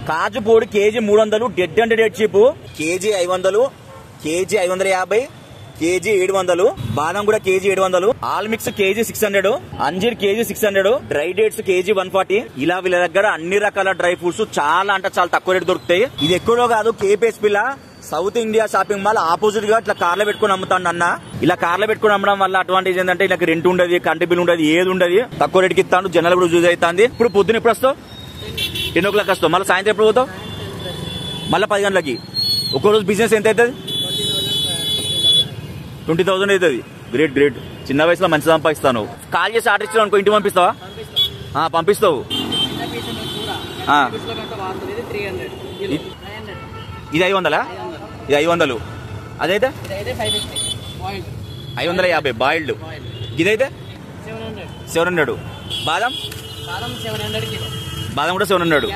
కాజు పొడి KG 300, dead and dead cheap KG 500, KG 550, KG 700, బాదం కూడా కేజీ 700, ఆల్ మిక్స్ కేజీ 600, అంజీర్ కేజీ 600, డ్రై డేట్స్ కేజీ 140. ఇలా వీళ్ళ దగ్గర అన్ని రకాల డ్రై ఫ్రూట్స్ చాలా అంటే చాలా తక్కువ రేటు దొరుకుతాయి. ఇది ఎక్కడో కాదు, కేపీఎస్పీలా South India shopping mall opposite గా ఇట్లా కార్లో పెట్టుకుని అమ్ముతాడు అన్న. ఇలా కార్లో పెట్టుకుని అమ్మడం వల్ల అడ్వాంటేజ్ ఏంటంటే ఇలా రెంట్ ఉండదు, కరెంట్ బిల్ ఉండదు, ఏది ఉండదు, తక్కువ రేటుకి ఇస్తాను. జనాలు కూడా యూజ్ అవుతుంది. ఇప్పుడు పొద్దున ఎప్పుడు వస్తావు? 10 o'clock వస్తావు. మళ్ళీ సాయంత్రం ఎప్పుడు పోతావు? మళ్ళీ 10 గంటలకి. ఒక్కరోజు బిజినెస్ ఎంత అవుతుంది? 20,000 అవుతుంది. Great great. చిన్న వయసులో మంచి సంపాదిస్తాను. కాల్ చేసి ఆర్డర్ ఇచ్చావు అనుకో, ఇంటికి పంపిస్తావా? పంపిస్తావు. ఇది 500? ఇది 500. అదైతే 550 బాయిల్డ్. ఇదైతే 700. బాదం? బాదం కూడా 700.